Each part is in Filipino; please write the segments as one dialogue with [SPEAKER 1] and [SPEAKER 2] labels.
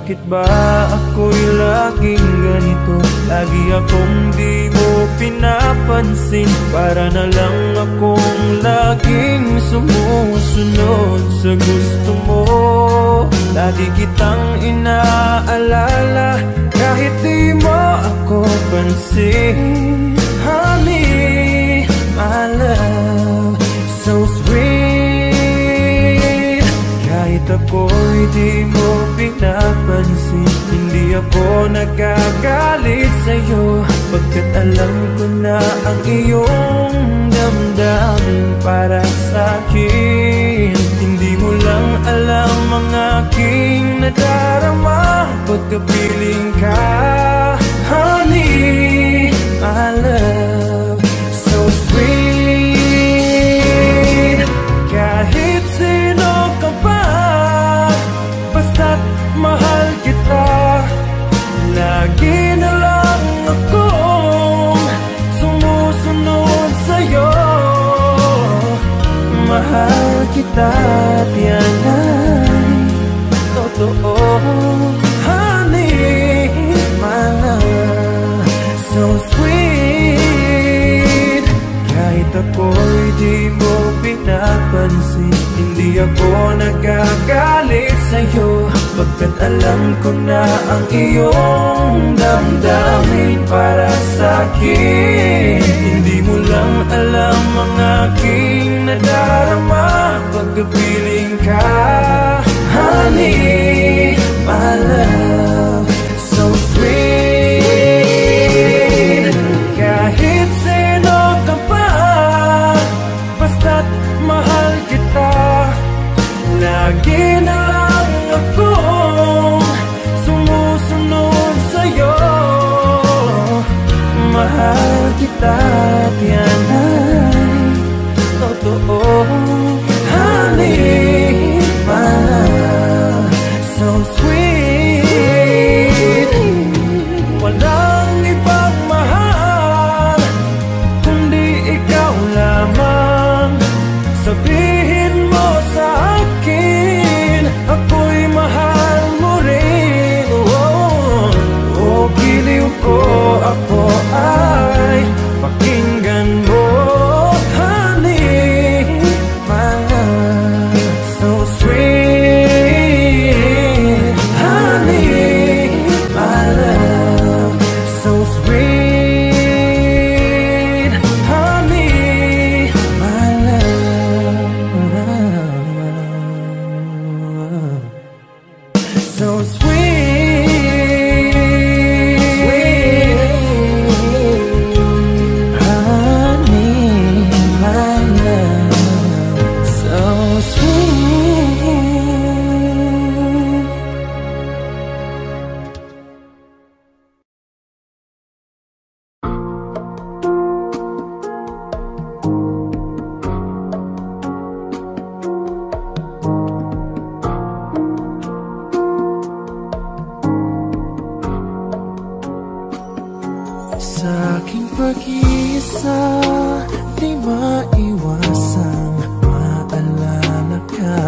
[SPEAKER 1] Bakit ba ako'y laging ganito? Lagi akong di mo pinapansin. Para na lang akong laging sumusunod sa gusto mo. Lagi kitang inaalala kahit di mo ako pansin. Honey, my love, so sweet. Kahit ako'y di mo pinapansin, hindi ako nagagalit sa'yo, pagkat alam ko na ang iyong damdamin para sa'kin. Hindi mo lang alam ang aking nadarama pagkapiling ka. Honey, my love, so sweet. Kahit sino ka pa, basta't mahal kita. Lagi na lang akong sumusunod sa'yo. Mahal kita at yan ay totoo. Honey, my love, so sweet. Kahit ako'y di mo pinapansin, hindi ako nagagalit sa'yo, pagkat alam ko na ang iyong damdamin para sa'kin. Hindi mo lang alam ang aking nadarama pagkapiling ka. Honey, my love, so sweet. Kahit sino ka pa, basta't mahal kita. Lagi na lang akong sumusunod sa'yo. Mahal kita at yan ay totoo. Honey, my love, so sweet. Walang ibang mahal kundi ikaw lamang. Sabihin mo sa akin, ako'y mahal mo rin. Oh, giliw ko, ako ay pakinggan mo. Honey, my love, so sweet. Honey, my love, so sweet. Honey, my love, so sweet. Honey, my love, so sweet. Sa aking pag-iisa, di maiwasang maalala ka.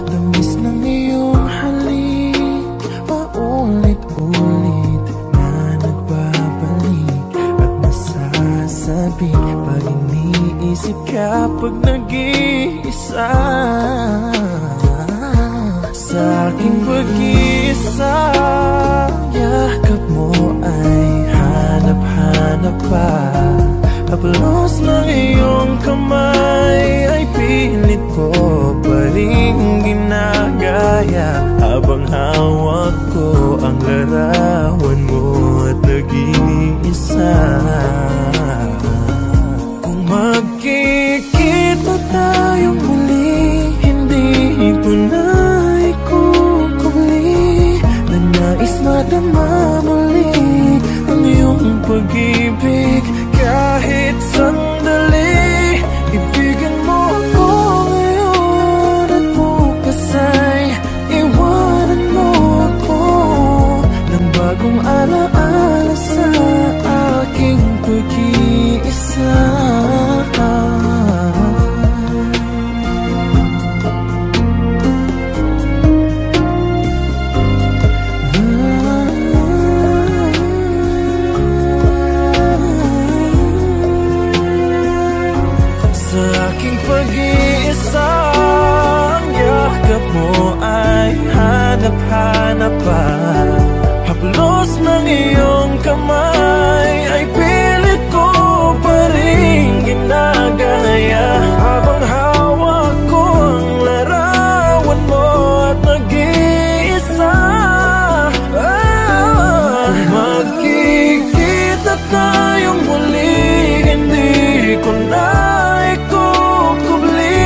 [SPEAKER 1] Tamis ng iyong halik, paulit-ulit na nagbabalik. At nasasabi pag iniisip ka, pag nag-iisa. Sa aking pag-iisa, yakap mo ay hanap-hanap pa. Haplos ng iyong kamay ay pilit ko pa rin ginagaya, habang hawak ko ang larawan mo at nag-iisa. Kung magkikita tayong muli, hindi ko na ikukuli, na nais madama muli ang iyong pag-ibig. Kahit sandali, ibigin mo ako ngayon at bukas ay iwanan mo ako ng bagong alaala sa aking pag-iisa. kilos ng iyong kamay ay pilit ko pa rin ginagaya. Habang hawak ko ang larawan mo at nag-iisa, magkikita tayong muli, hindi ko na ikukubli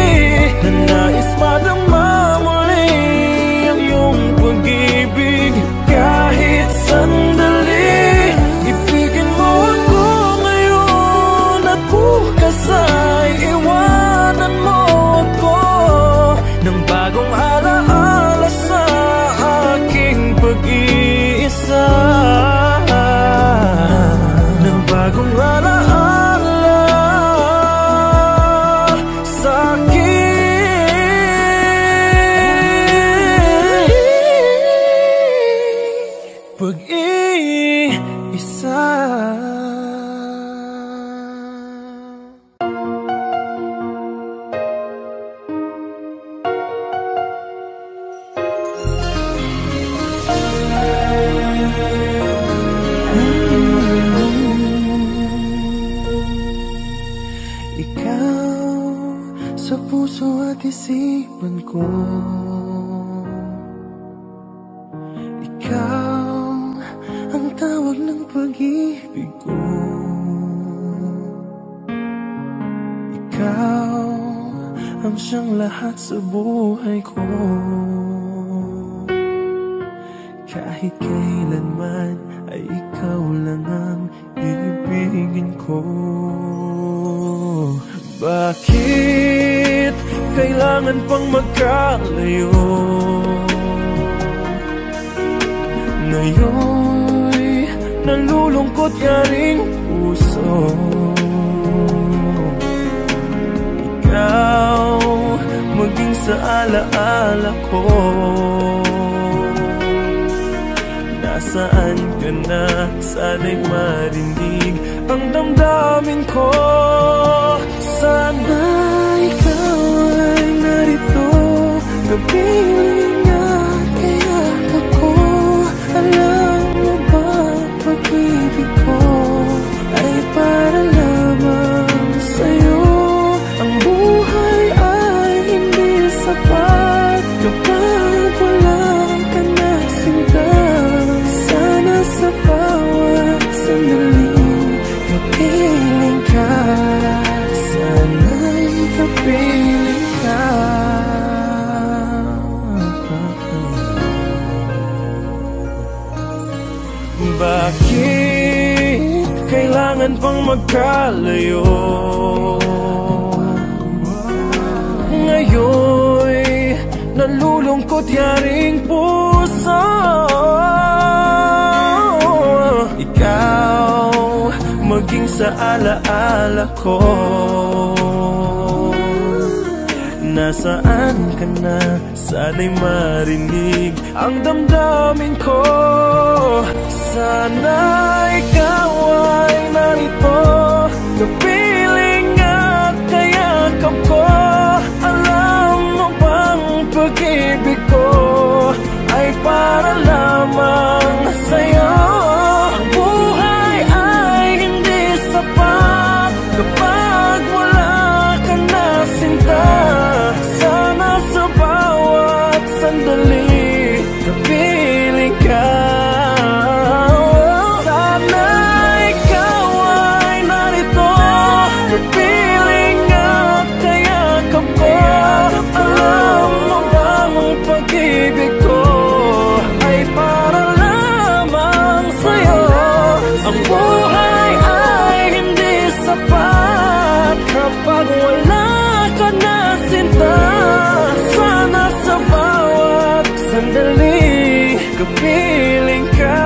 [SPEAKER 1] na nais madama muli ang iyong pag-ibig. Kahit sandali, ibigin mo ako ngayon at bukas ay iwanan mo ako ng bagong alaala sa aking pag-iisa, ng bagong alaala sa aking pag-iisa. Ikaw sa puso at isipan ko, ikaw ang tawag ng pag-ibig ko, ikaw ang siyang lahat sa buhay ko. Kahit kailanman ay ikaw lang ang ibigin ko. Bakit kailangan pang magkalayo? Ngayon'y nalulungkot yaring puso. Ikaw maging sa alaala ko. Nasaan ka na? Sana'y marinig ang damdamin ko. Sana ikaw ay narito, kapiling at kayak ako. Alam mo ba, pag-ibig ko ay para lamang sa'yo. Ang buhay ay hindi sapat kapag wala ka na sinta. Sana sa bawat sandali kapiling ka, sana'y kapiling ka. Bakit kailangan pang magkalayo? Ngayon'y nalulungkot yaring puso. Ikaw maging sa alaala ko. Nasaan ka na? Sana'y marinig ang damdamin ko. Sana ikaw ay narito, kapiling at kayakap ko. Alam mo bang pag-ibig ko ay para lamang sa'yo. Ang buhay ay hindi sapat kapag wala ka na sinta. Sana sa bawat sandali kapiling ka. Sana ikaw ay narito, kapiling at kayakap ko. Alam mo bang ang pag-ibig ko ay para lamang sa'yo. Ang buhay ay hindi sapat kapag wala ka na sinta. Sana sa bawat sandali kapiling ka.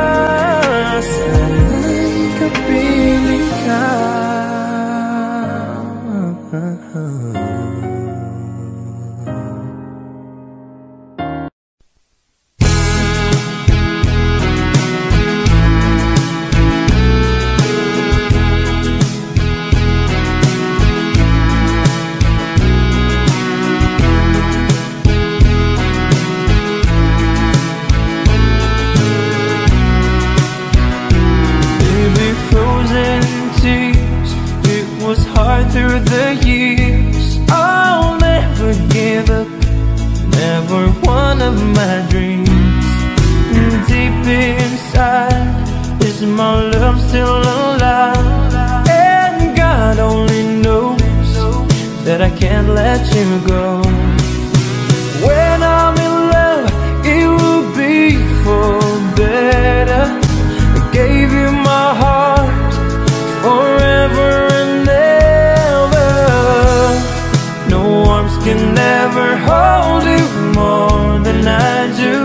[SPEAKER 1] Sana'y kapiling ka. of my dreams. Deep inside, is my love still alive? And God only knows that I can't let you go. When I'm in love, it will be for better. I gave you my heart forever and ever. No arms can ever hold you more than I do.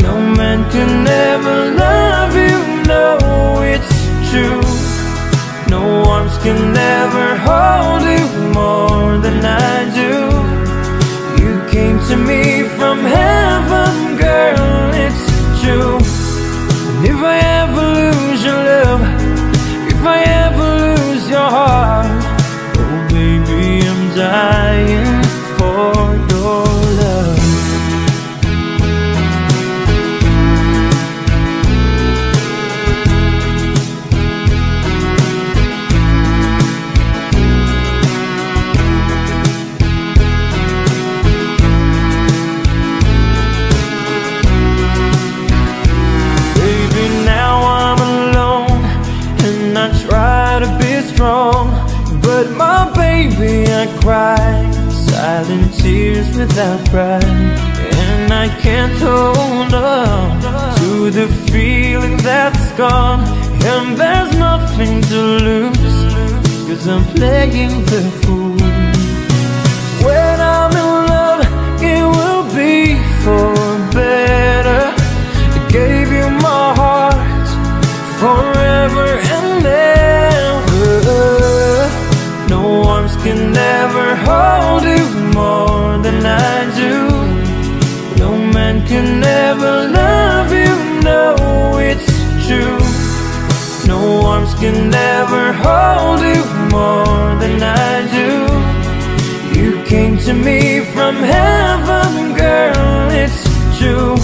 [SPEAKER 1] No man can ever love you, no, it's true. No arms can ever hold you more than I do. You came to me from heaven, girl, it's true. And if I ever lose your love, if I ever lose your heart, oh baby, I'm dying for your love. But my baby, I cry silent tears without pride. And I can't hold on to the feeling that's gone. And there's nothing to lose, 'cause I'm playing the fool. When I'm in love, it will be for better. I gave you my heart forever and ever. No arms can ever hold you more than I do. No man can ever love you, no, it's true. No arms can ever hold you more than I do. You came to me from heaven, girl, it's true.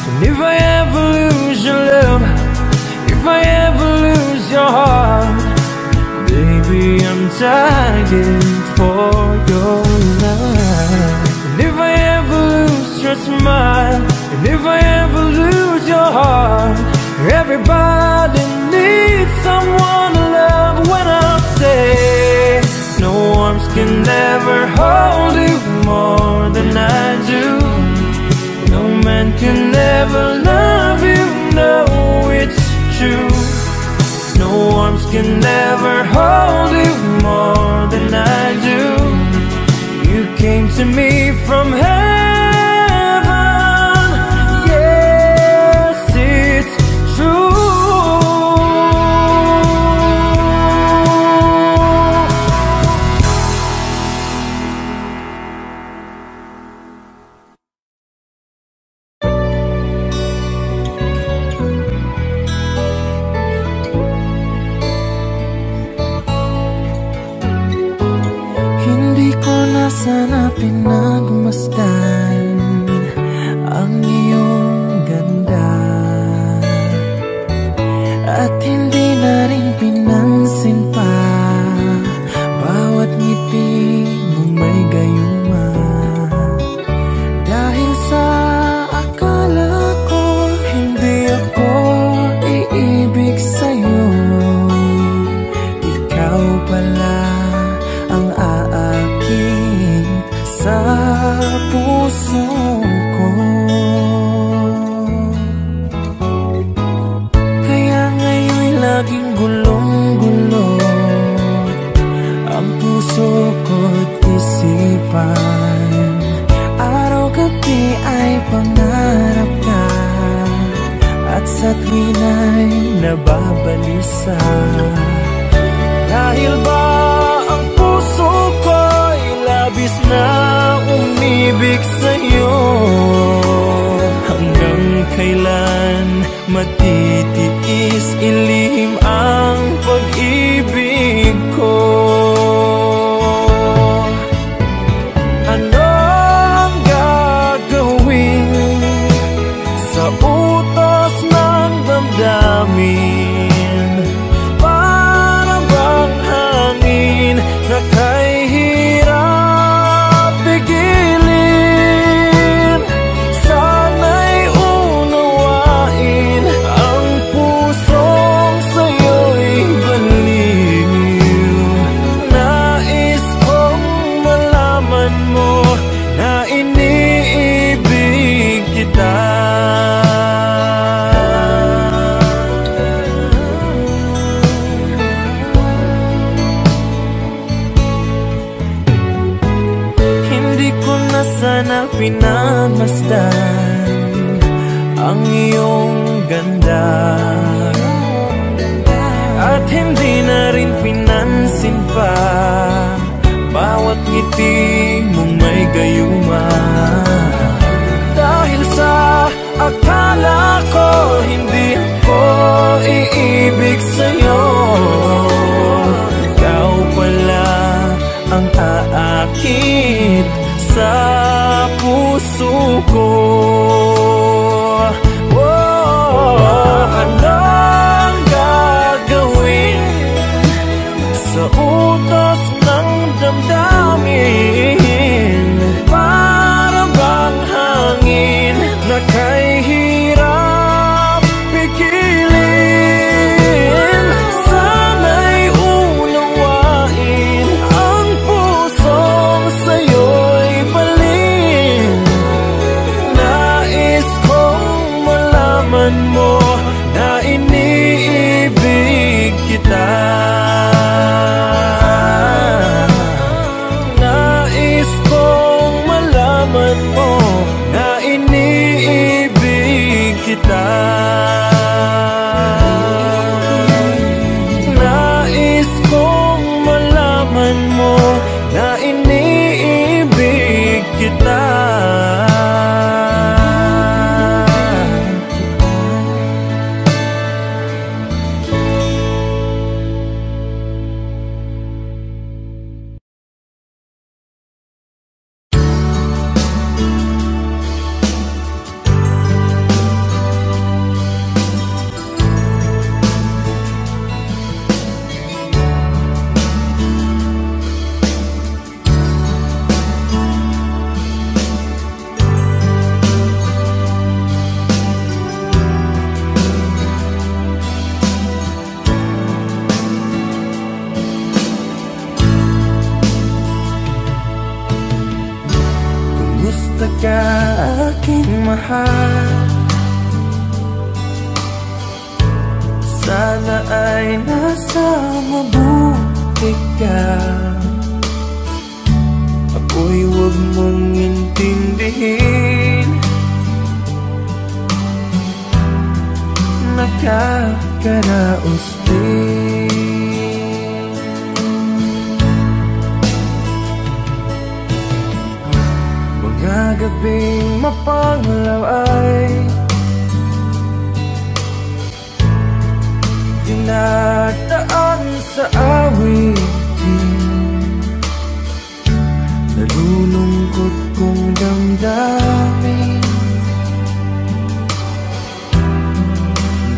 [SPEAKER 1] And if I ever lose your love, if I ever lose your heart, baby, I'm dying for your love. And if I ever lose your smile, and if I ever lose your heart, everybody needs someone to love. When I say no arms can ever hold you more than I do. No man can ever love you, no, it's true. No arms can never hold you more than I do. You came to me from heaven, yes, it's true.
[SPEAKER 2] Sana pinagmasdan ang iyong ganda, at hindi na rin pinansin pa bawat ngiti mong may gayuma. Dahil sa akala ko hindi ako iibig sa'yo, ikaw pala ang aaking sa puso ko. Kaya ngayon'y laging gulong-gulo ang puso ko't isipan. Araw-gabi ay pangarap ka, at sa tuwina'y nababalisa. Dahil ba ang puso ko'y labis na umibig sa'yo? Hanggang kailan matitiis ilihim ang pag-ibig ko? Ano ang gagawin sa utos ng damdamin? Para bang hangin na kay hirap pigilin? pinagmasdan ang iyong ganda, at hindi na rin pinansin pa bawat ngiti mong may gayuma. Dahil sa akala ko hindi ako iibig sa'yo, ikaw pala ang aakit sa puso ko. Anong gagawin sa utos ng damdamin? Para bang hangin na kay hirap pigilin? Sana'y unawain ang pusong sa'yo'y balin. Nais kong malaman mo na iniibig kita. Nais kong malaman mo na iniibig kita. Nais kong malaman mo na iniibig kita. Kumusta ka aking mahal? Sana ay nasa mabuti ka. Ako'y huwag mong intindihin, nakakaraos din. Mga gabing mapanglaw ay dinadaan sa awitin. Nalulungkot kong damdamin,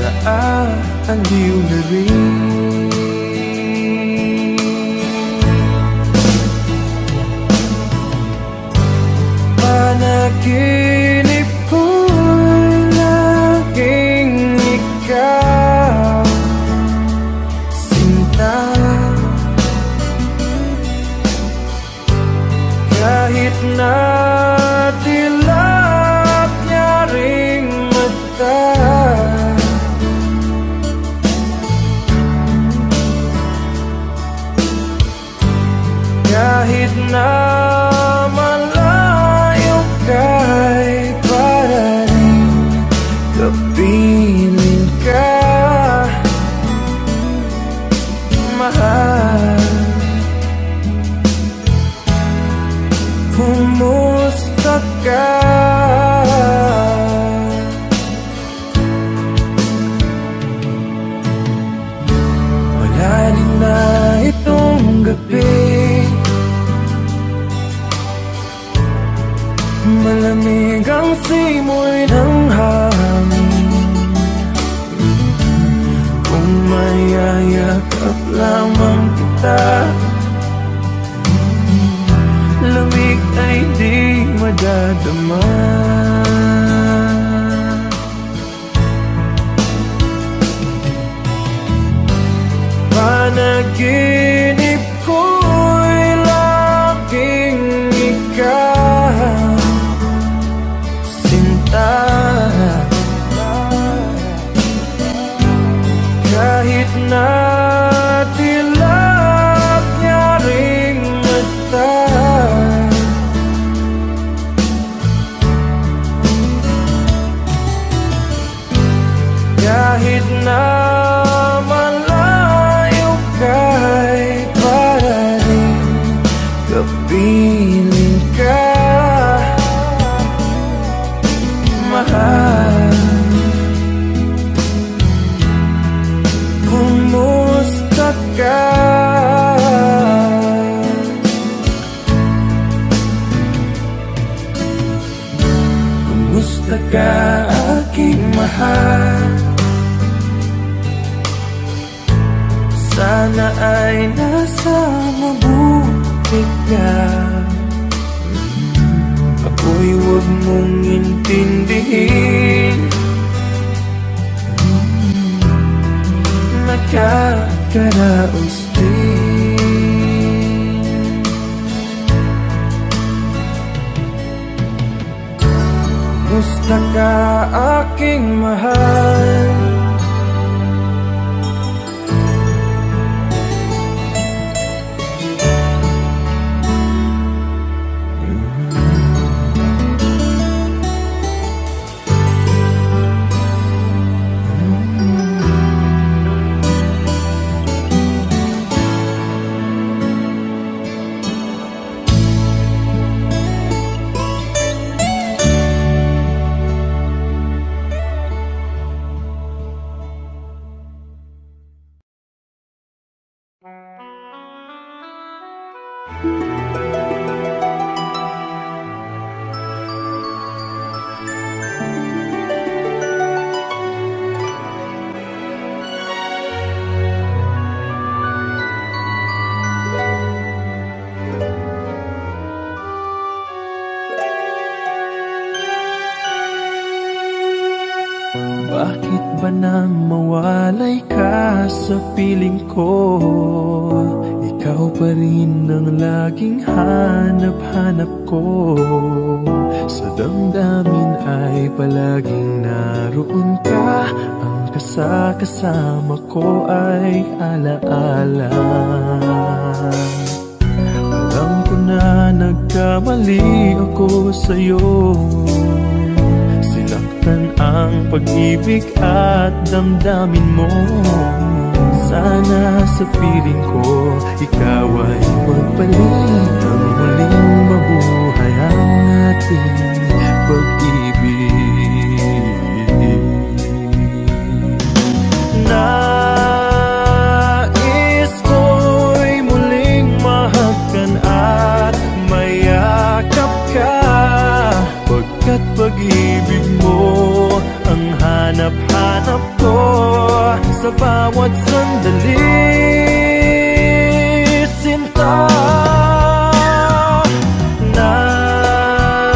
[SPEAKER 2] naaaliw na rin. Panaginip ko'y laging ikaw, sinta. Kahit na dilap niya ring mata, kahit na kay para rin kapiling ka, mahal. Kumusta ka? Malalim na itong gabi, malamig ang simoy ng hangin. Kung mayayakap lamang kita, lamig ay di madadama. Panaginip ko'y laging ikaw, kahit na dilap niya ring mata,
[SPEAKER 1] Kahit na malayo ka'y para rin kapiling ka, mahal. Kumusta ka? Kumusta ka, aking mahal? Sana ay nasa mabuti ka. Ako'y huwag mong intindihin, nakakaraos din. Kumusta ka, aking mahal? Bakit ba nang mawalay ka sa piling ko? Ikaw pa rin ang laging hanap-hanap ko. Sa damdamin ay palaging naroon ka. Ang kasama ko ay alaala. Alam ko na nagkamali ako sa'yo. Ang pag-ibig at damdamin mo. Sana sa piling ko ikaw ay magpalit. Ang muling mabuhay ang ating pag-ibig. Nais ko'y muling mahagkan at mayakap ka, pagkat pag-ibig mo ang hanap-hanap ko sa bawat sandali, sinta. Nais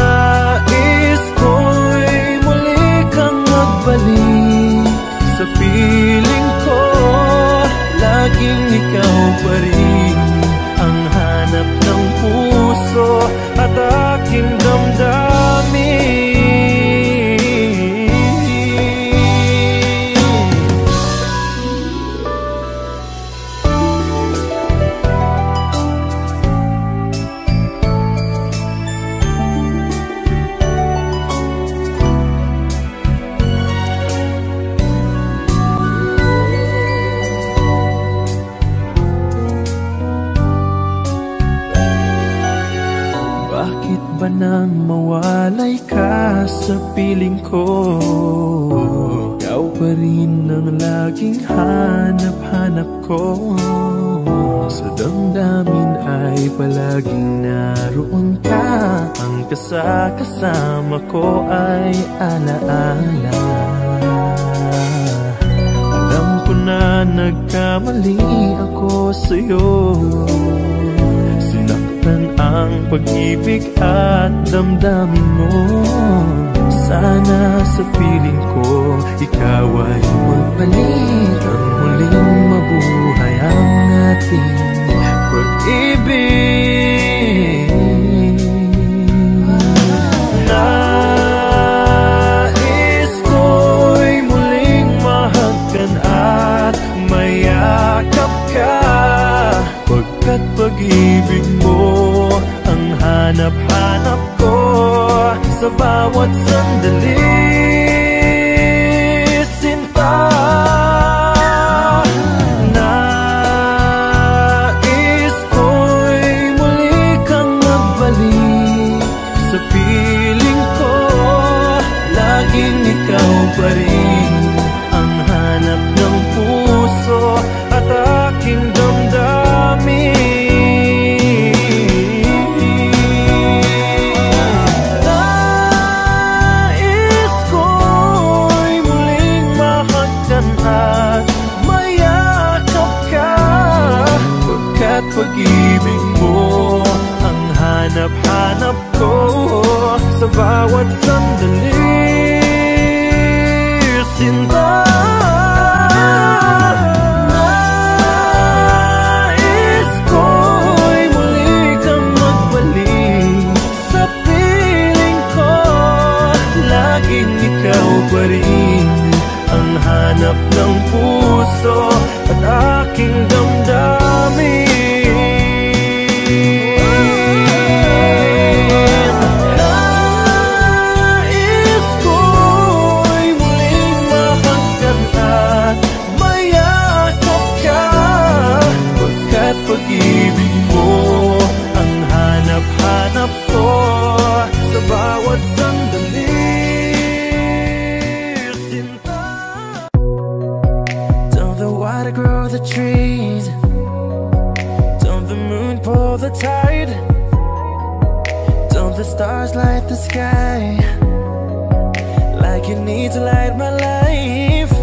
[SPEAKER 1] ko'y muli kang magbalik sa piling ko. Laging ikaw pa rin ang hanap ng puso at aking damdamin. Nang mawalay ka sa piling ko, ikaw pa rin ang laging hanap-hanap ko. Sa damdamin ay palaging naroon ka. Ang kasama ko ay alaala. Alam ko na nagkamali ako sa'yo. Ang pag-ibig at damdamin mo. Sana sa piling ko ikaw ay magpalit. Ang muling mabuhay ang ating pag-ibig. Nais ko'y muling mahagkan at mayakap ka, pagkat pag-ibig mo ang hanap-hanap ko sa bawat sandali, sinta.
[SPEAKER 2] at mayakap ka, pagkat pag-ibig mo ang hanap-hanap ko sa bawat sandali. Sinta, nais ko'y muli kang magbalik sa piling ko. Laging ikaw pa rin ang hanap ng puso at aking damdamin. Pag-ibig mo ang hanap-hanap ko sa bawat sandali. Sinta, don't the water grow the trees? Don't the moon pull the tide? Don't the stars light the sky like you need to light my life?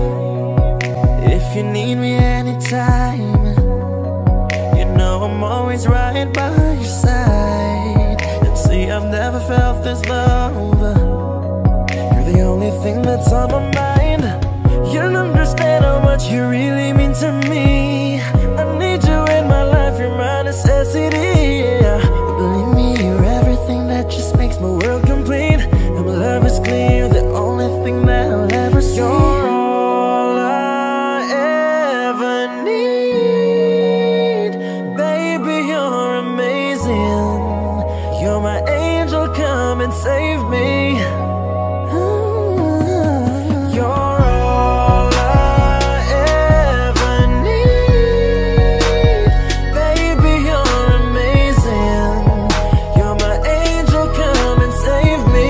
[SPEAKER 2] If you need me anytime, I'm always right by your side. And see, I've never felt this love. You're the only thing that's on my mind. You don't understand how much you really mean to me. I need you in my life, you're my necessity. Believe me, you're everything that just makes my world complete. And my love is clear, the only thing that I'll ever see. You're all I ever need. You're amazing. You're my angel, come and save me. You're all I ever need. Baby, you're amazing. You're my angel, come and save me.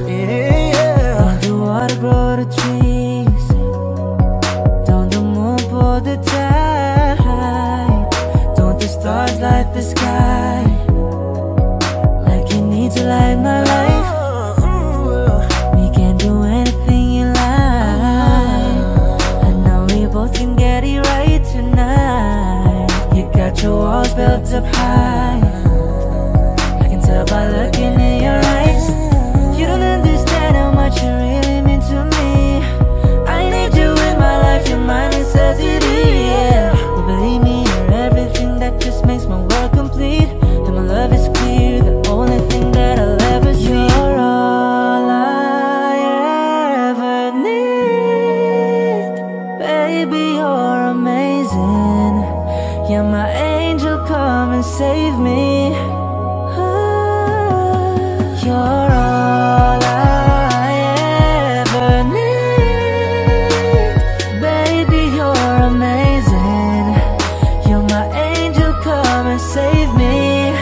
[SPEAKER 2] Yeah. Don't the water grow the trees? Don't the moon pull the tide? Don't the stars light the sky like you need to light my life? We can do anything you like. I know we both can get it right tonight. You got your walls built up high. I can tell by looking in your eyes. You don't understand how much you really mean to me. I need you in my life, you're my necessity, yeah. Well, believe me, you're everything that just makes my world complete. And my love is clear, the only thing that I'll ever see. You're all I ever need. Baby, you're amazing. You're my angel, come and save me. You're all I ever need. Baby, you're amazing. You're my angel, come and save me.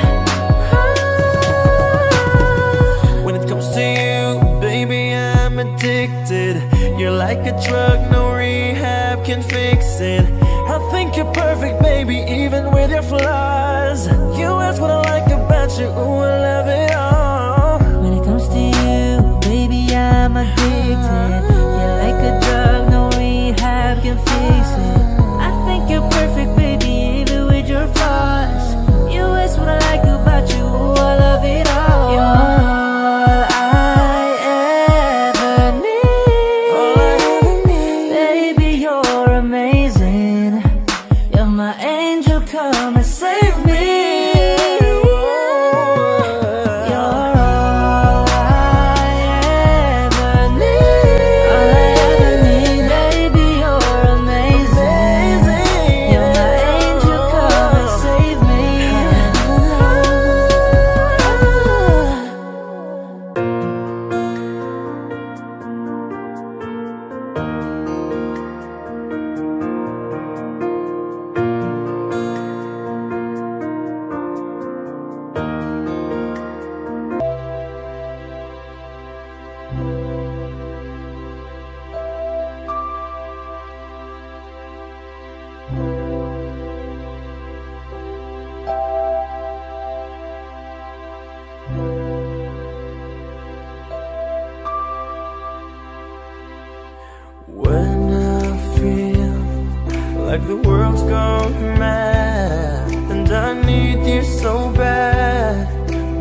[SPEAKER 2] When it comes to you, baby, I'm addicted. You're like a drug, no rehab can fix it. I think you're perfect, baby, even with your flaws. You ask what I like about you, ooh, I love it all. When it comes to you, baby, I'm addicted. You're like a drug, no rehab can fix it. I think you're perfect, baby, even with your flaws. You ask what I like about you, ooh, I love it all. You're all I ever need. Baby, you're amazing. You're my angel, come and save me. You're all I ever need.
[SPEAKER 1] When I feel like the world's gone mad and I need you so bad,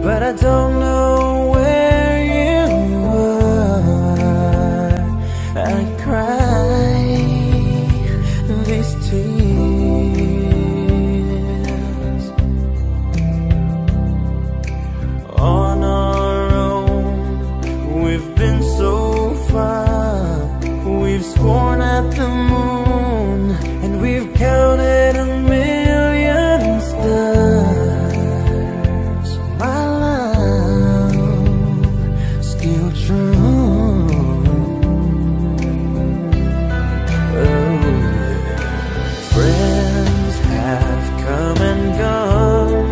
[SPEAKER 1] but I don't know where you are, I cry these tears. On our own, we've been so far, we've sworn at the moon, and we've counted a million stars. My love, still true. Oh, friends have come and gone,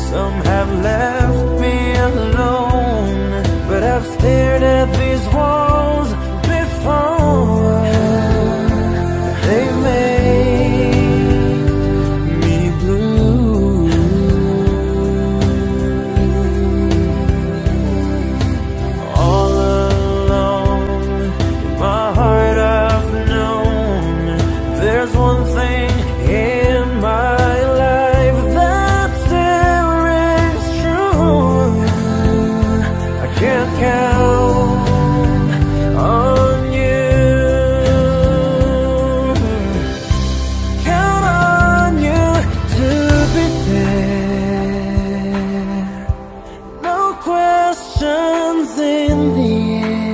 [SPEAKER 1] some have left me alone, but I've stared at these walls before. They made me blue. All along in my heart I've known there's one thing in my life that still rings true. I can't count on you, count on you to be there. No questions in the air,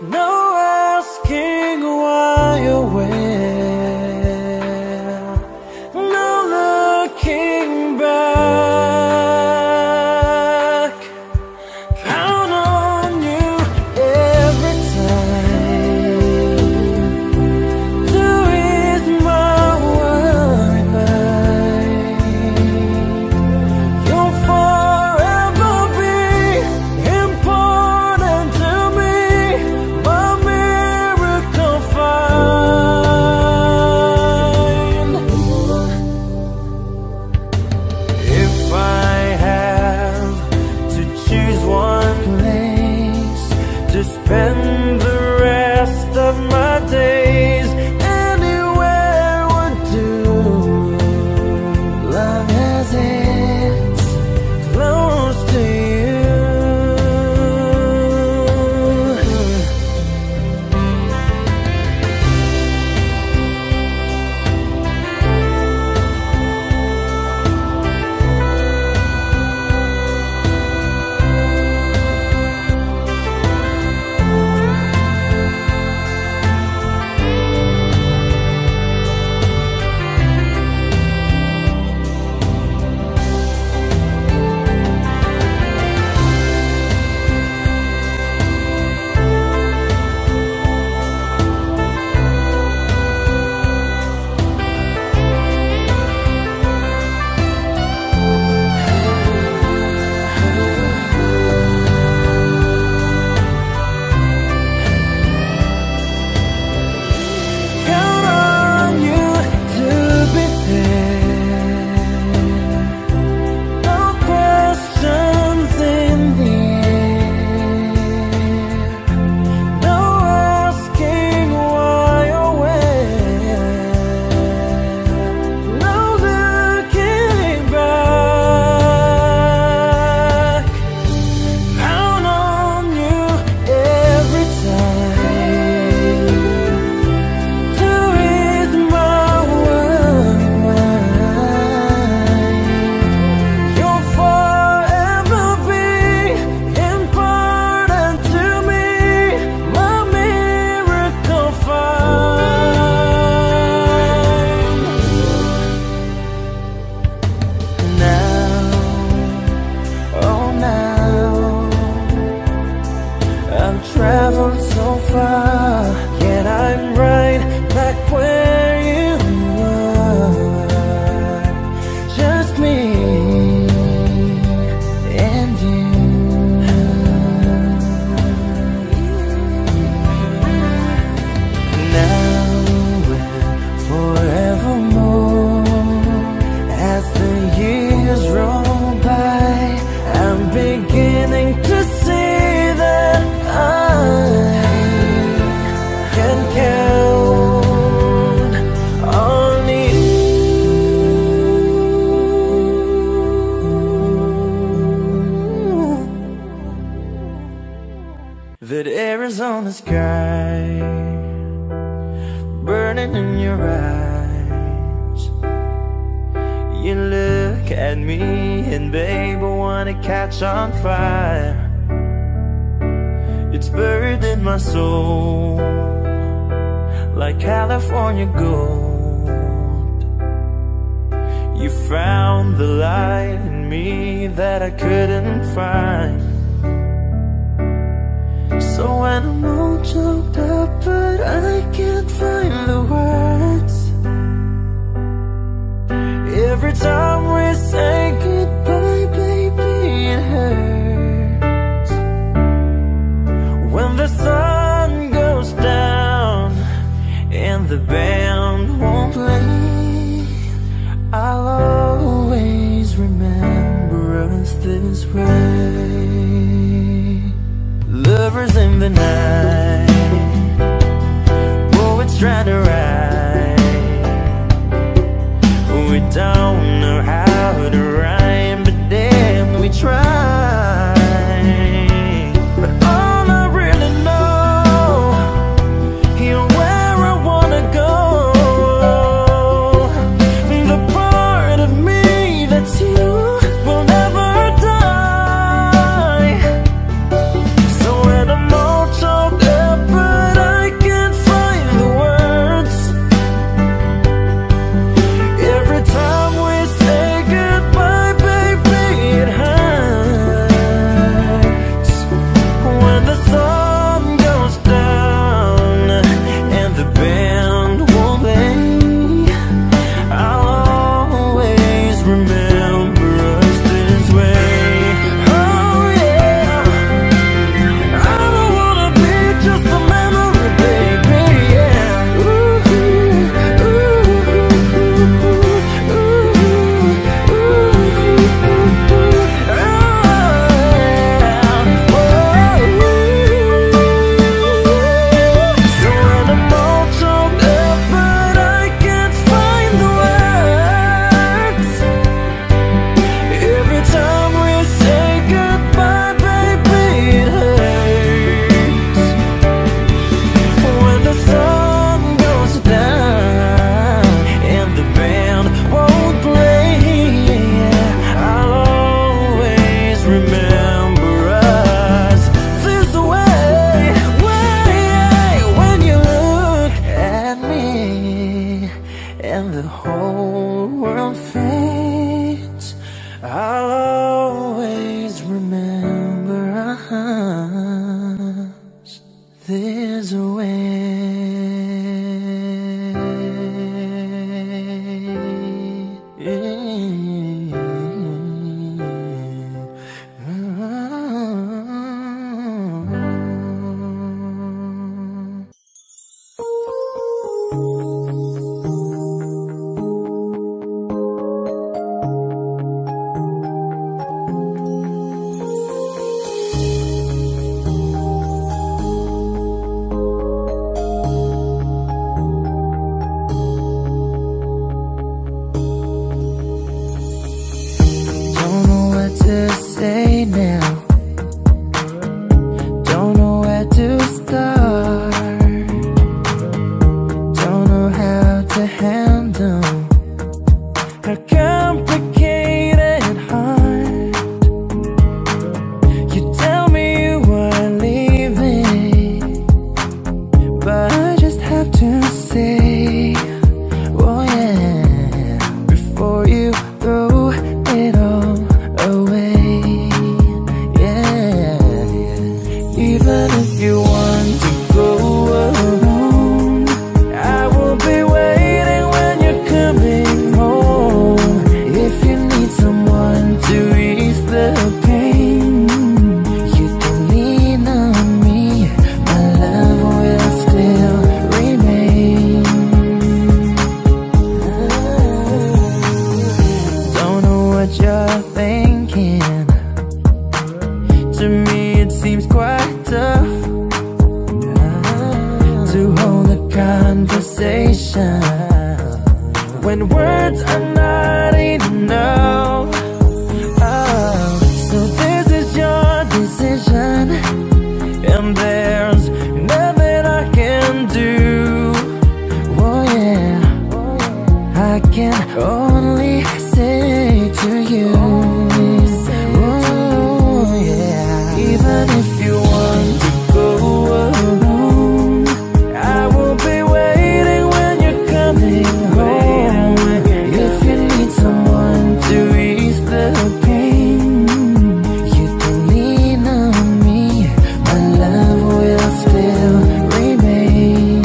[SPEAKER 1] no asking why or where, no looking back. Count on you every time to ease my worried mind. You'll forever be important to me, my miracle find. If I have to choose one place to spend the rest of my days, anywhere would do, long as it's close to you. Count on you to be there. No questions in the air, no asking why or where, no looking back. Count on you every time to ease my worried mind. You'll forever be important to me, my miracle find. Now, oh now, I've traveled so far, yet I'm right back where you are. Just me and you. Now and forevermore, as the years roll by, I'm beginning to see that I that Arizona sky burning in your eyes. You look at me and babe, I wanna catch on fire. It's buried in my soul like California gold. You found the light in me that I couldn't find. So when I'm all choked up but I can't find the words, every time we say goodbye, baby, it hurts. When the sun goes down and the band won't play, I'll always remember us this way. Lovers in the night, poets trying to write. We don't know how to rhyme, but damn, we try. But all I really know, you're where I wanna go. The part of me that's you will never die. So when I'm all choked up but I can't find the words, every time we say goodbye, baby, it hurts. When the sun goes down and the band won't play, I'll always remember us this way. Oh yeah, I don't wanna be just a memory, baby, yeah. Ooh, ooh, so when I'm all choked up but I can't find the words, every time we say goodbye, baby, it hurts. When the sun goes down and the band won't play, I'll always remember us this way. When you look at me and the whole world fades, I'll always remember us this way. Don't know what to say now, don't know where to start, don't know how to handle a complicated heart. You tell me you are leaving, but I just have to say, oh yeah, before you throw it all away, yeah. Even if you want to go alone, I will be waiting when you're coming home. If you need someone to ease the pain, you can lean on me, my love will still remain. Don't know what you're thinking, to me it seems quite tough to hold a conversation when words are not enough. Oh, so this is your decision, and and there's nothing I can do.
[SPEAKER 2] Oh yeah, I can only say to you, oh yeah.
[SPEAKER 1] Even if you want to go alone, I will be waiting when you're coming home.
[SPEAKER 2] If you need someone to ease the pain, you can lean on me. My love will still remain.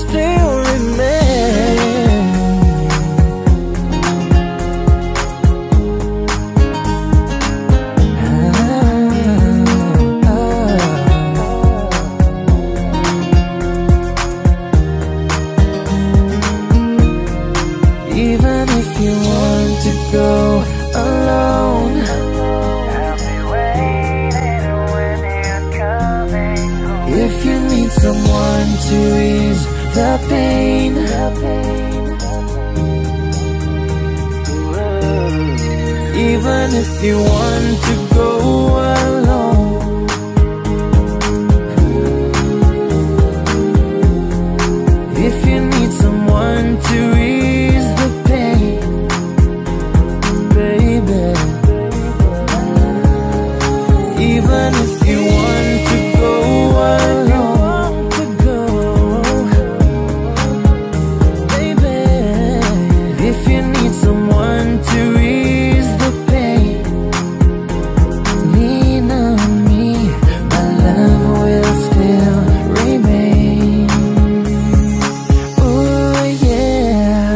[SPEAKER 1] Still remain.
[SPEAKER 2] Even if you want to go alone,
[SPEAKER 1] I'll be waiting when you're coming home.
[SPEAKER 2] if you need someone to ease the pain,
[SPEAKER 1] Even if you want to go alone,
[SPEAKER 2] if you need someone to ease the pain, baby.
[SPEAKER 1] even if you want to go alone,
[SPEAKER 2] Baby,
[SPEAKER 1] if you need someone to ease the pain,
[SPEAKER 2] lean on me. My love will still remain. Oh yeah.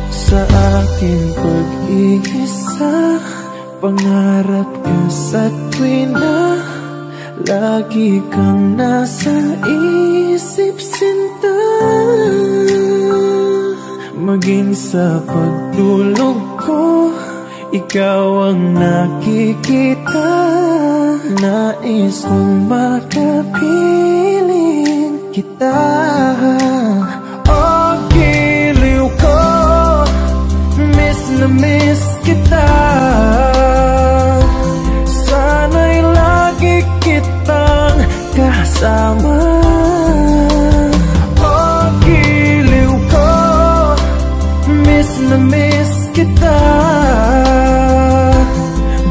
[SPEAKER 1] sa aking pag-iisa, pangarap ka sa tuwina, lagi kang nasa isip, sinta. Maging sa pagtulog ko, ikaw ang nakikita. Nais kong makapiling kita. Oh, giliw ko, miss na miss kita. Sana'y lagi kitang kasama. Oh, giliw ko, miss na miss kita.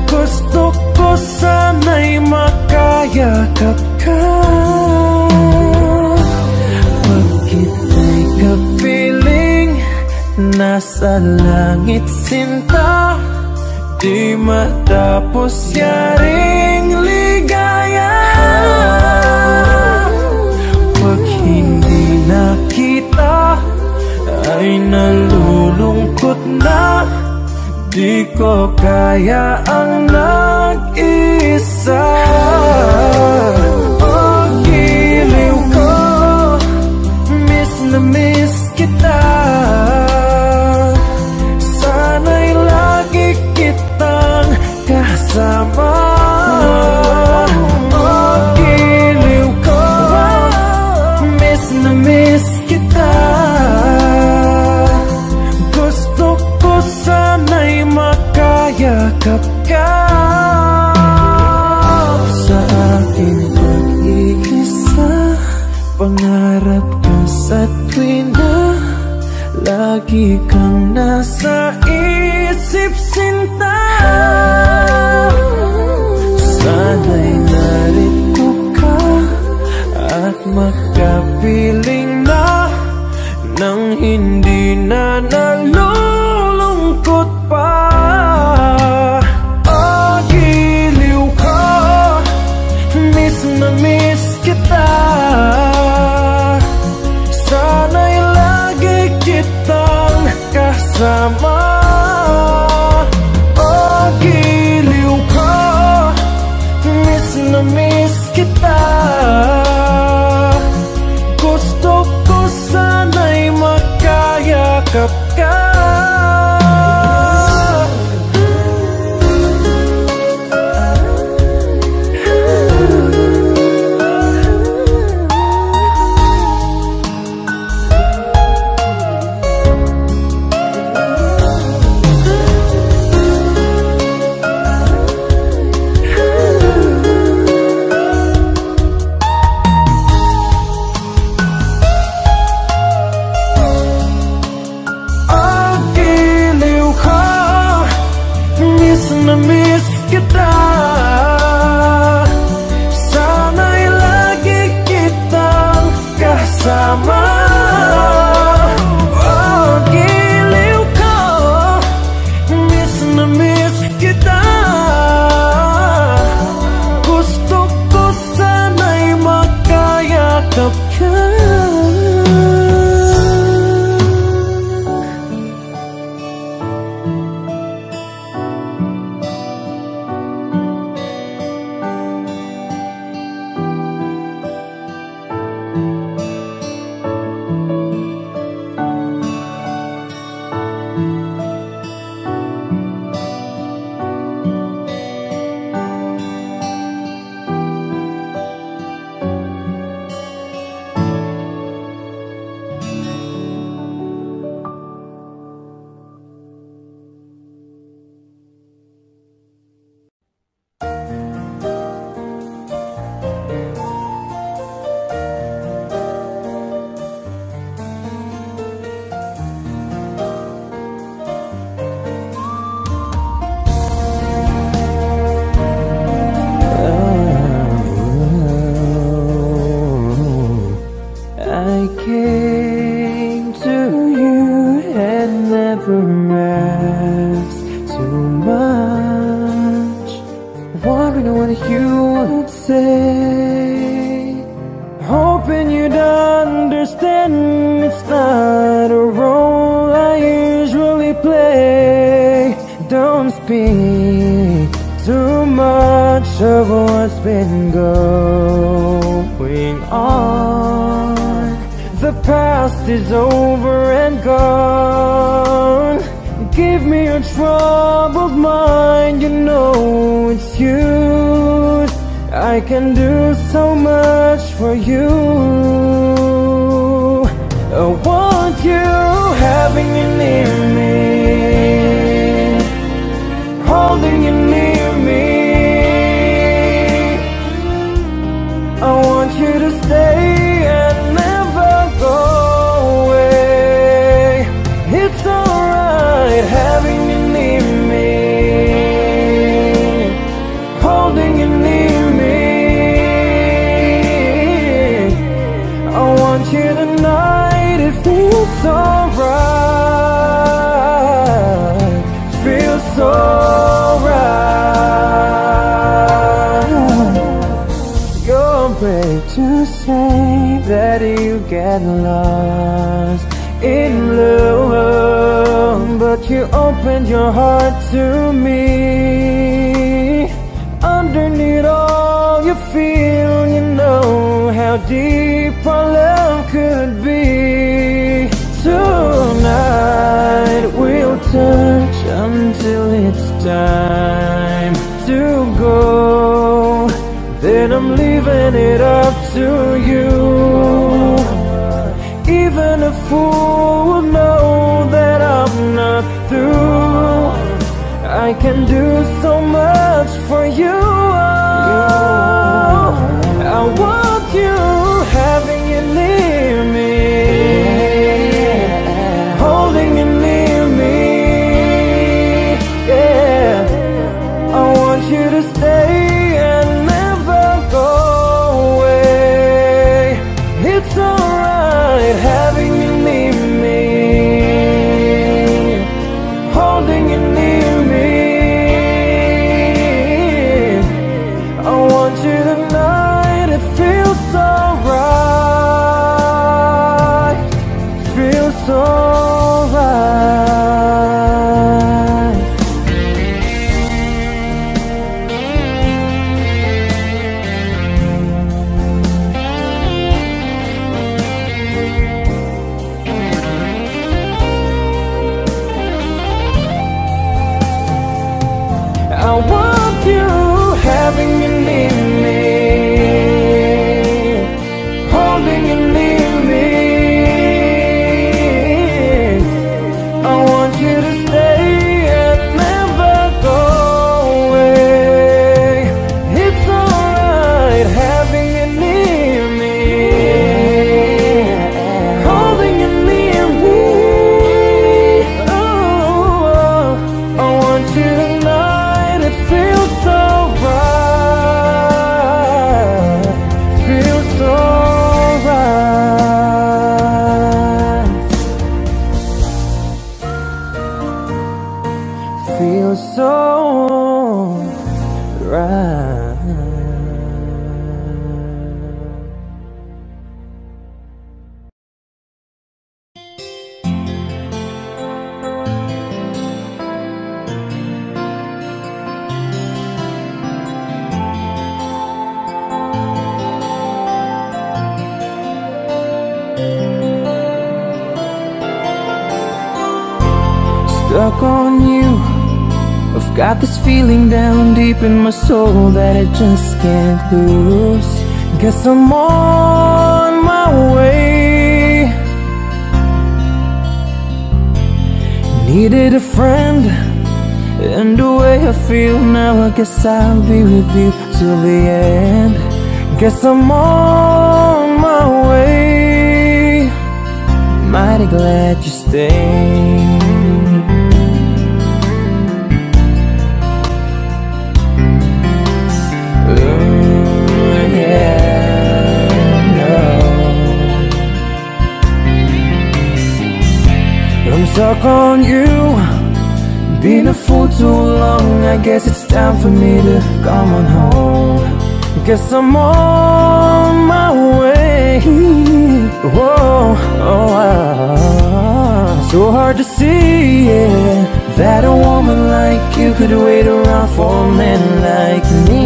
[SPEAKER 1] Gusto ko sana'y makayakap ka. Pag kita'y kapiling, nasa langit sinta, di matapos yaring ligaya. Pag hindi nakita, ay nalulungkot na, di ko kaya ang nag-isa. Oh, giliw ko, miss na miss kita. Sana'y lagi kitang kasama. Oh, giliw ko, miss na miss kita. Gusto ko sana'y makayakap ka. Sa aking pag-iisa, pangarap ka sa tuwina, lagi kang nasa isip, sinta. Sana'y narito ka at makapiling na, nang hindi na nalulungkot pa. Oh, giliw ko, miss na miss kita. Sana'y lagi kitang kasama. Oh, kita. Gusto ko sana'y makayakap ka. I came to you and never asked too much, wondering what you would say, hoping you'd understand it's not a role I usually play. Don't speak too much of what's been going on. The past is over and gone. Give me your troubled mind, you know it's used. I can do so much for you. I want you having you near me, holding you near me. I want you to stay and never go away. It's alright having you near me, holding you near me. I want you tonight, it feels so right, feels so right. You're brave to say that you get lost in love, but you opened your heart to me. Underneath all you feel, you know how deep our love could be. Tonight we'll touch until it's time to go. Then I'm leaving it up to you. Even a fool will know that I'm not through. I can do so much for you. I want you having you near me, holding you near me. Yeah, I want you to stay and never go away. It's alright having you near me, holding you near me. I want you tonight, it feels so right, feels so right. I want you having you near me, holding you near me. I want you to stay and never go away. It's alright having you near me, holding you near me. Oh, I want you tonight, it feels so right. cry. Stuck on you, I've got this feeling down deep in my soul that I just can't lose. Guess I'm on my way. Needed a friend, and the way I feel now, I guess I'll be with you till the end. Guess I'm on my way. Mighty glad you stayed. I'm stuck on you, been a fool too long. I guess it's time for me to come on home. Guess I'm on my way. Whoa, so hard to see, yeah, that a woman like you could wait around for a man like me,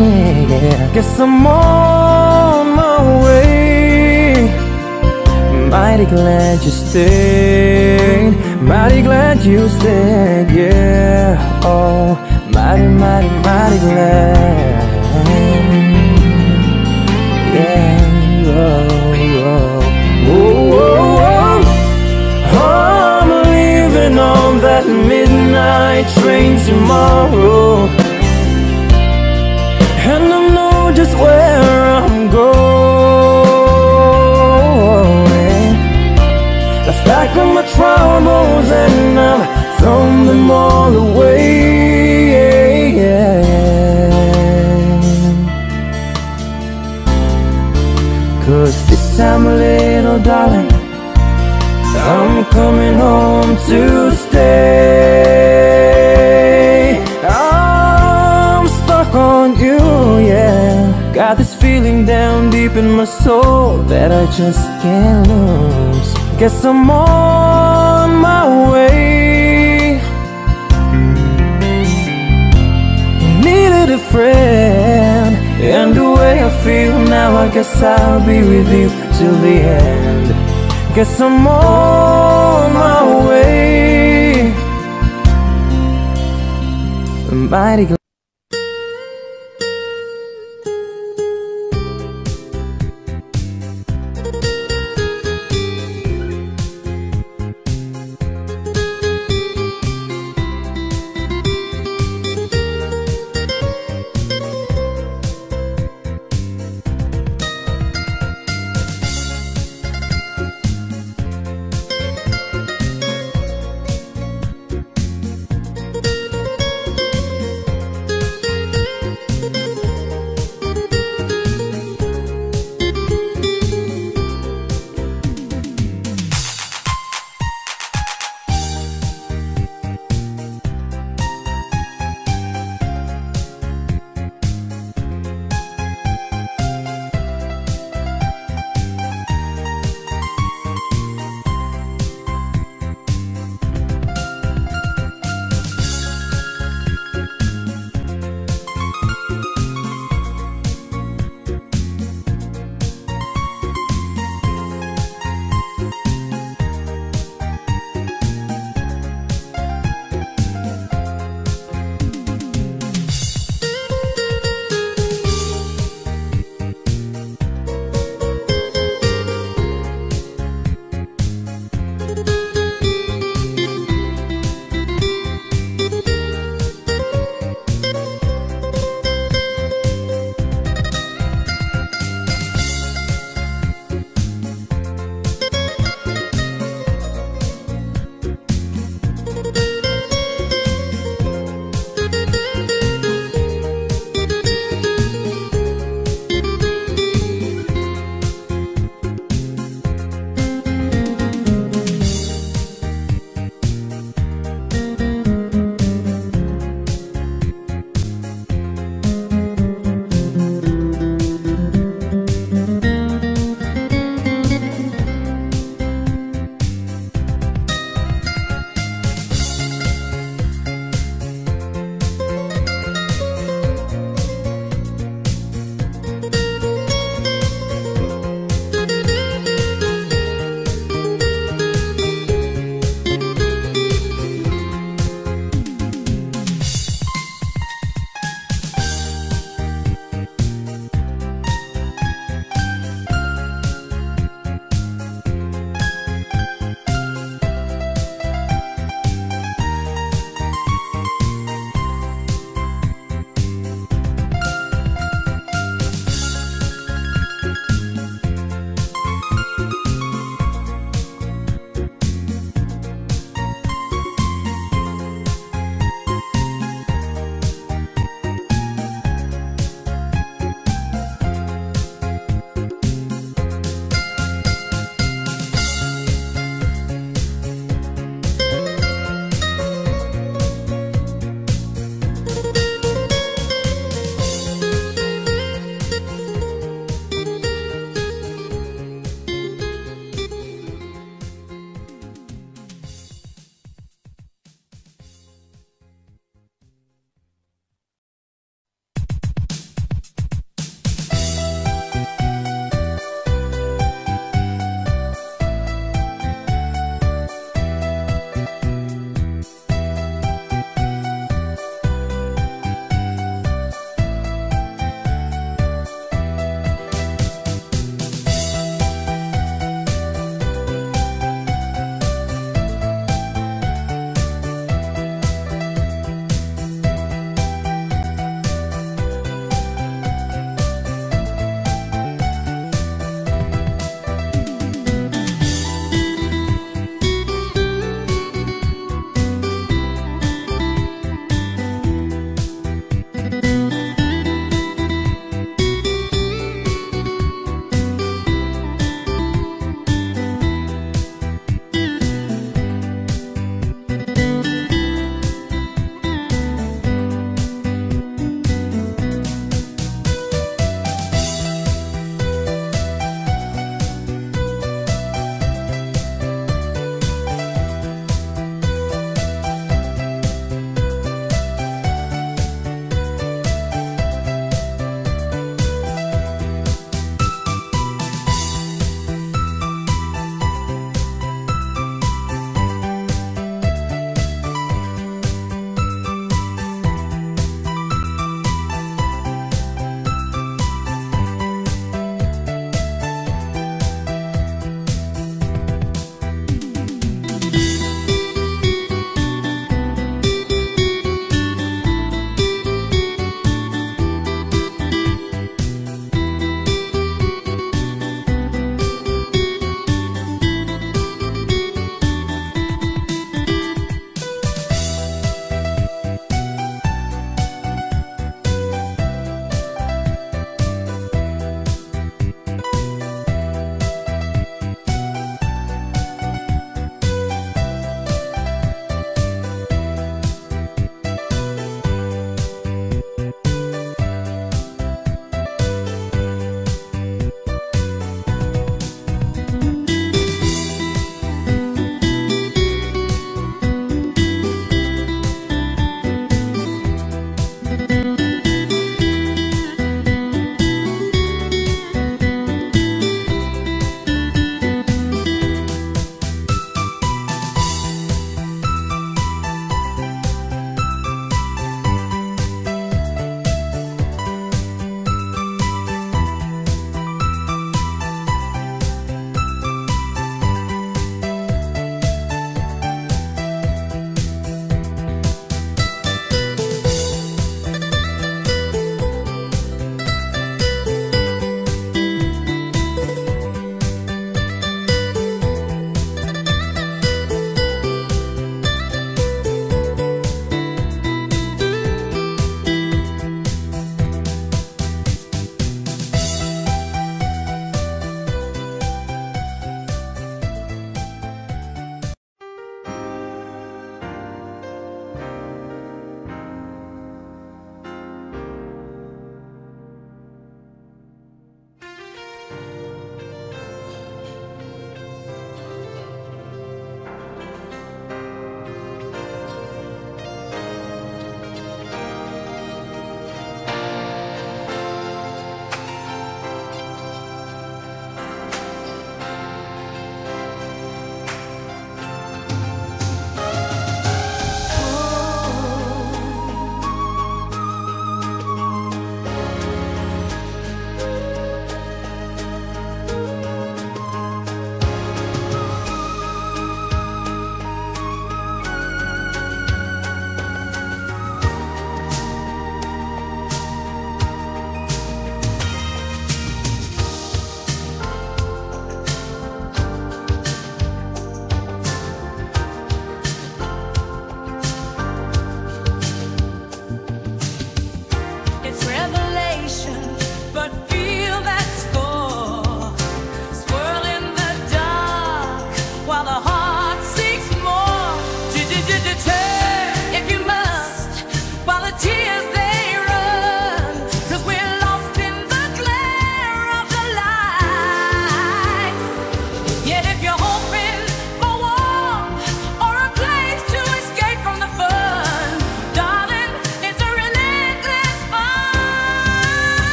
[SPEAKER 1] yeah. Guess I'm on my way. Mighty glad you stayed. Mighty glad you stayed, yeah. Oh, mighty, mighty, mighty glad. Yeah, oh, oh, oh, oh. I'm leaving on that midnight train tomorrow, and I know just where I'm going. Left back on my troubles and I've thrown them all away, yeah. 'Cause this time, little darling, I'm coming home to stay. I'm stuck on you, yeah. Got this feeling down deep in my soul that I just can't lose. Guess I'm on my way. Needed a friend, and the way I feel now, I guess I'll be with you till the end. Guess I'm on my way. Mighty glad.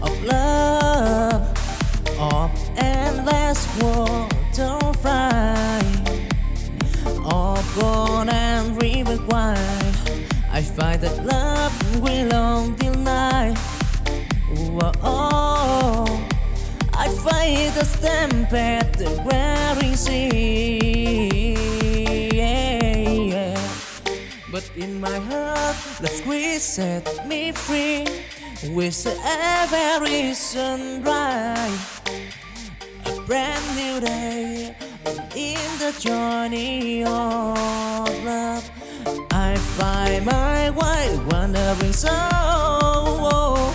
[SPEAKER 2] of love, of endless water flight, of gold and river wide. I find that love will long till night. Whoa, I fight the stampede, the wearing sea. But in my heart, love squeeze set me free. With every sunrise, a brand new day in the journey of love. I find my way wandering soul,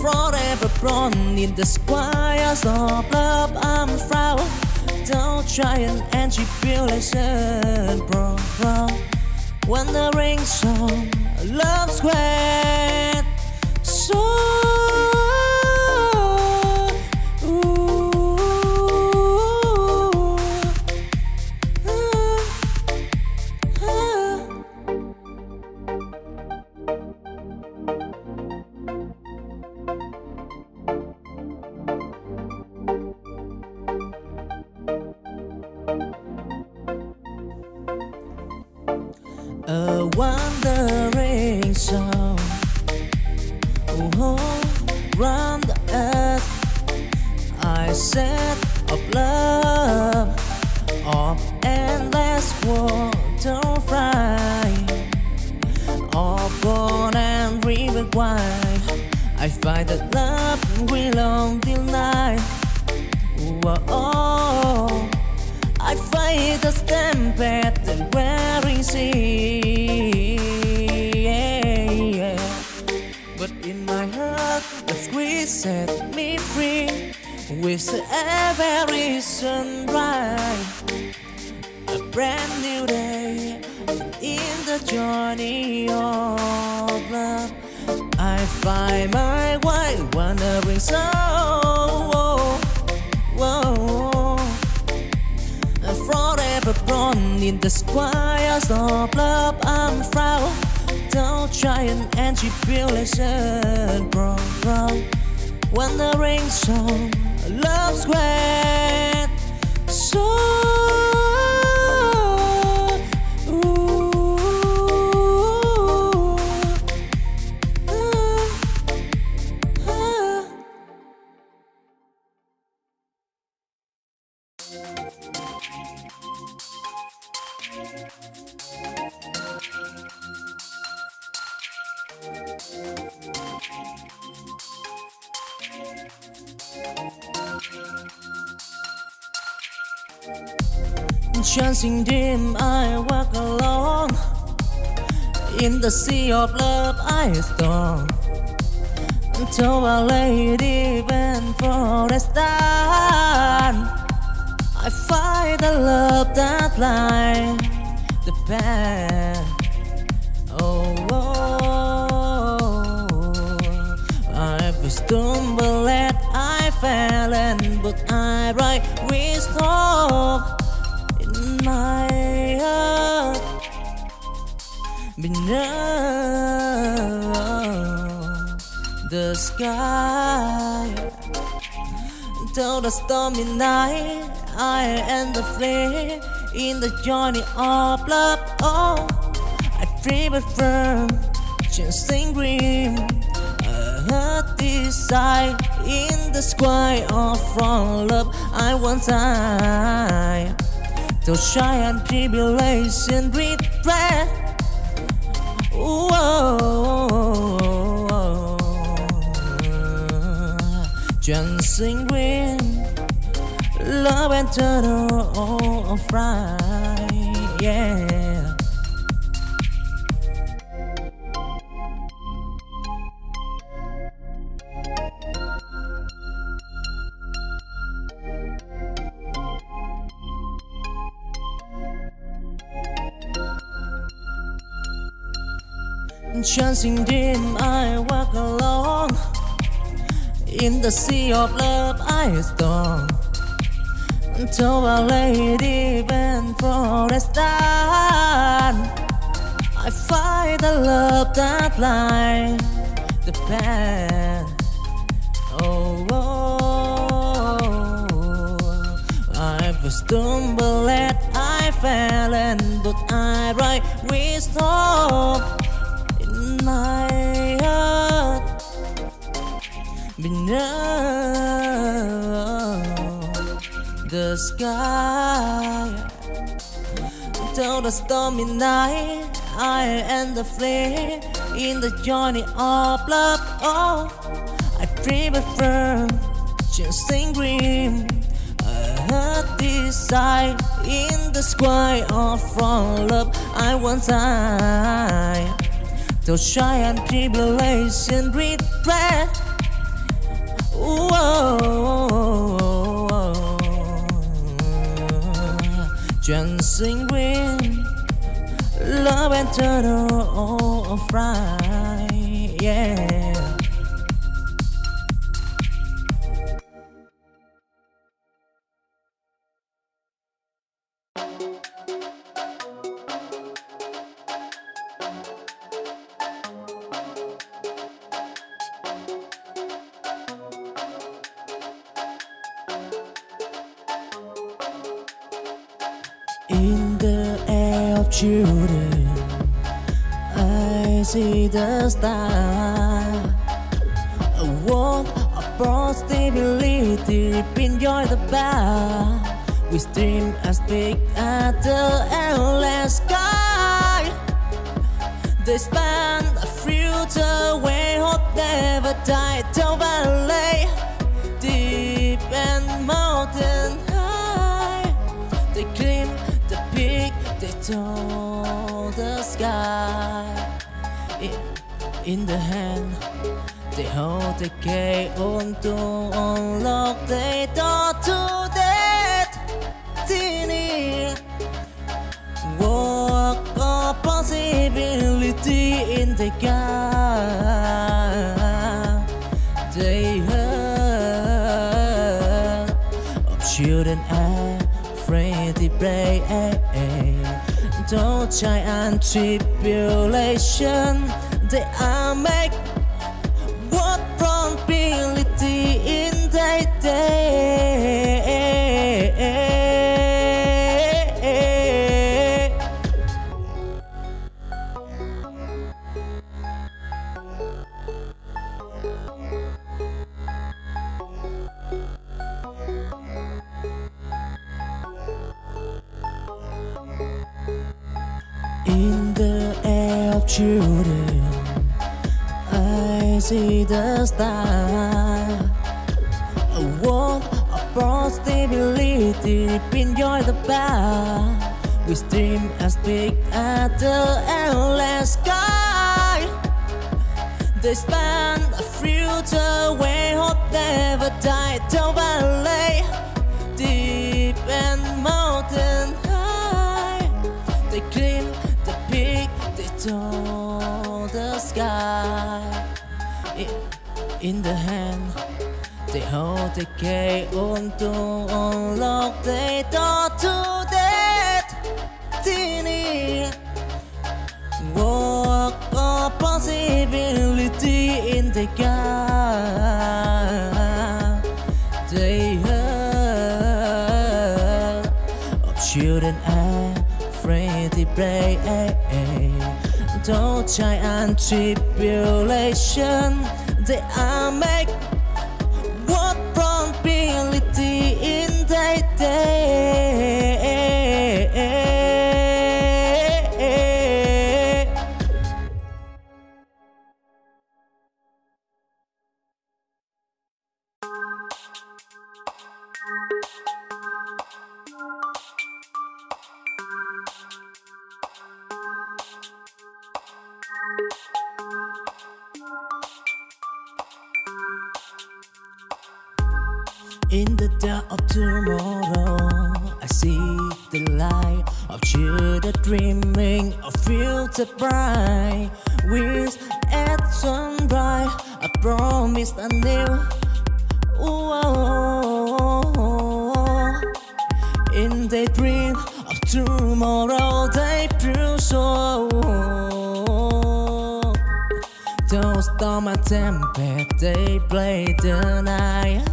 [SPEAKER 2] forever born in the squires of love. I'm proud. Don't try and tribulation, bro. Wandering song, love's great. So a wandering song, round the earth. I said of love, of endless water flight, of gold and river wide. I find that love will long till night. Whoa, I fight the stampede, the wearing sea. But in my heart, the squeeze set me free. With every sunrise, a brand new day in the journey of love. I find my way wandering soul, forever born in the squires of love. I'm proud. Don't try and tribulation, bro. Wandering song, love's great. So chancing dim, I walk alone. In the sea of love I storm. Until a lady went for a stand. I find the love that lies the path. I've stumbled and I fell, but I write wisdom in my heart beneath the sky. Till the stormy night, I am the flame in the journey of love. Oh, I dream it firm, chasing green. I heard desire in the sky of from love. I want time to shy and tribulation regret. Dancing green, love and turtle all right, yeah. Chancing dim, I walk along. In the sea of love I storm. Until a lady went for a stand. I find the love that lies pen. Oh, I was stumbled and I fell, and but I write wisdom in my heart beneath the sky. Till the stormy night, I and the flame in the journey of love. Oh, I prefer chasing dream. I heard this sigh in the sky of from love. I want time to shy and tribulation regret. Chasing dream, love and turtle of right, yeah. In the air of children, I see the star. A world of possibility, enjoy the bar. We dream as big as the endless sky. They span a future way, hope never die. Till valley, deep and mountain high. They climb the peak, they told the sky. In the hand, they hold the key on to unlock the door to destiny. Walk of possibility in the gap. They heard of children afraid to pray. Don't try and tribulation. They are make what probability in their day. In the air of children, I see the star. A world of possibility, enjoy the bar. We dream as big as the endless sky. They span a future way, hope never die. Till valley, deep and mountain high. They climb the peak, they told the sky. In the hand, they hold the key on to unlock the door to destiny. Walk of possibility in the gap. They heard of children afraid to pray. Don't try and tribulation. They are make what probability in their day. In the dark of tomorrow, I see the light of children dreaming of future bright. With at sunrise, I promise anew. In the dream of tomorrow, they prove so. Those storm and tempest, they play the night.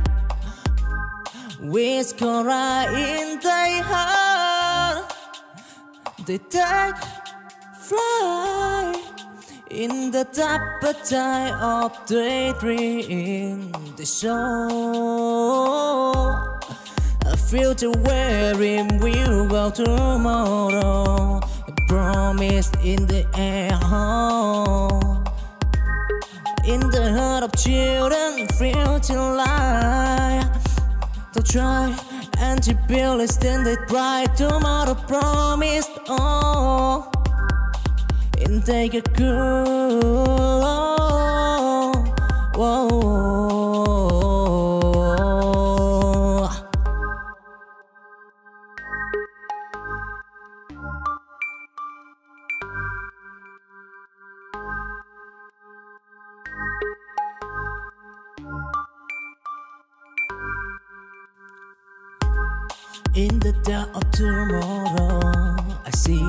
[SPEAKER 2] With Cora in their heart, they take fly in the deeper tide of daydream. They show a future wherein we'll go tomorrow. A promise in the air, in the heart of children, future life. They'll try and to build it, then they try. Tomorrow promised, oh, and take a cool, whoa. In the dark of tomorrow, I see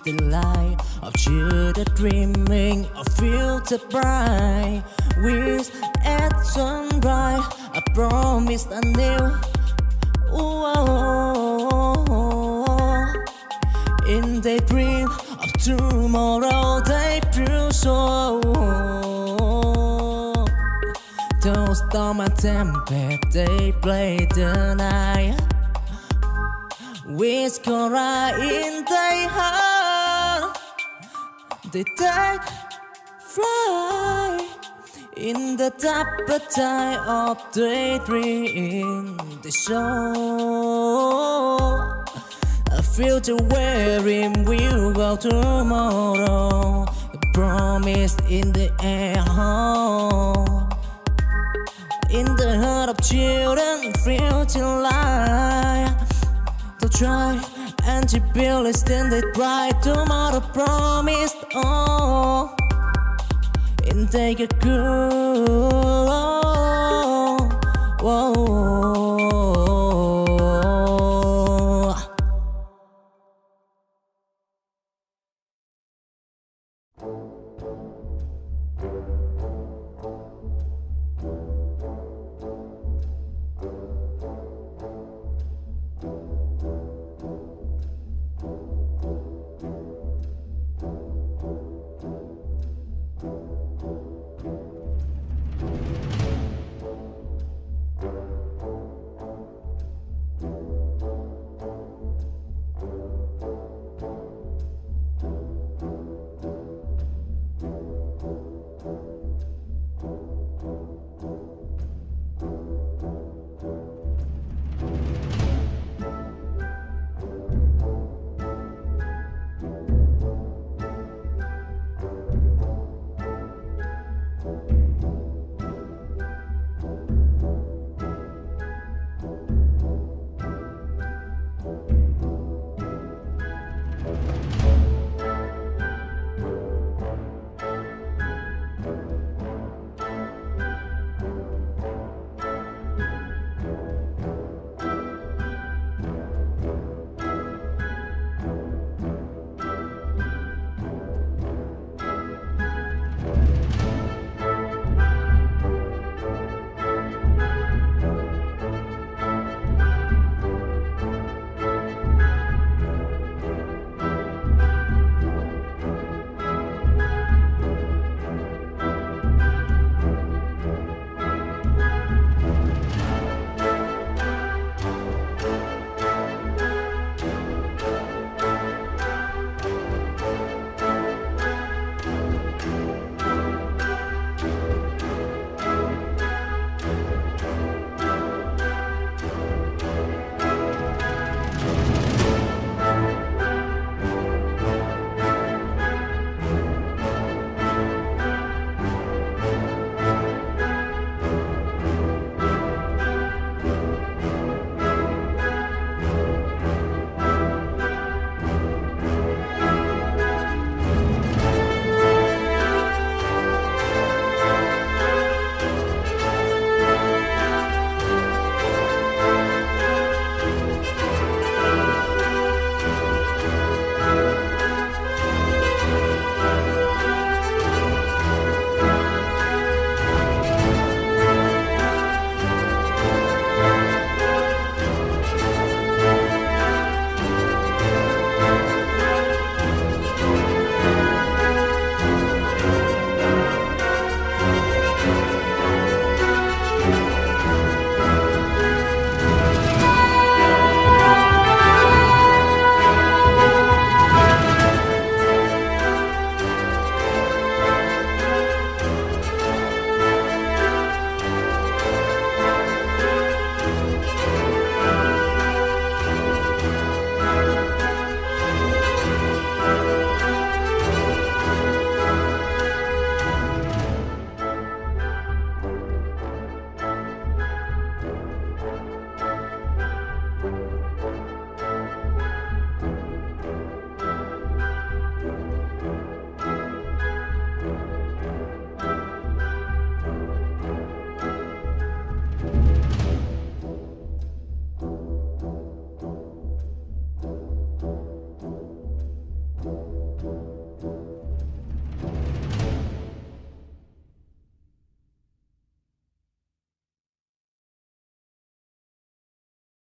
[SPEAKER 2] the light of children dreaming of future bright. With at sunrise, I promised a new. In their dream of tomorrow, they prove so. Those storm and tempest, they play the night. With Cora in their heart, they take fly in the deeper tide of daydream. They show a future wherein we'll go tomorrow. A promise in the air, in the heart of children, future life. They'll try and to build it, then they try. Tomorrow promised, oh, and take a cool, whoa.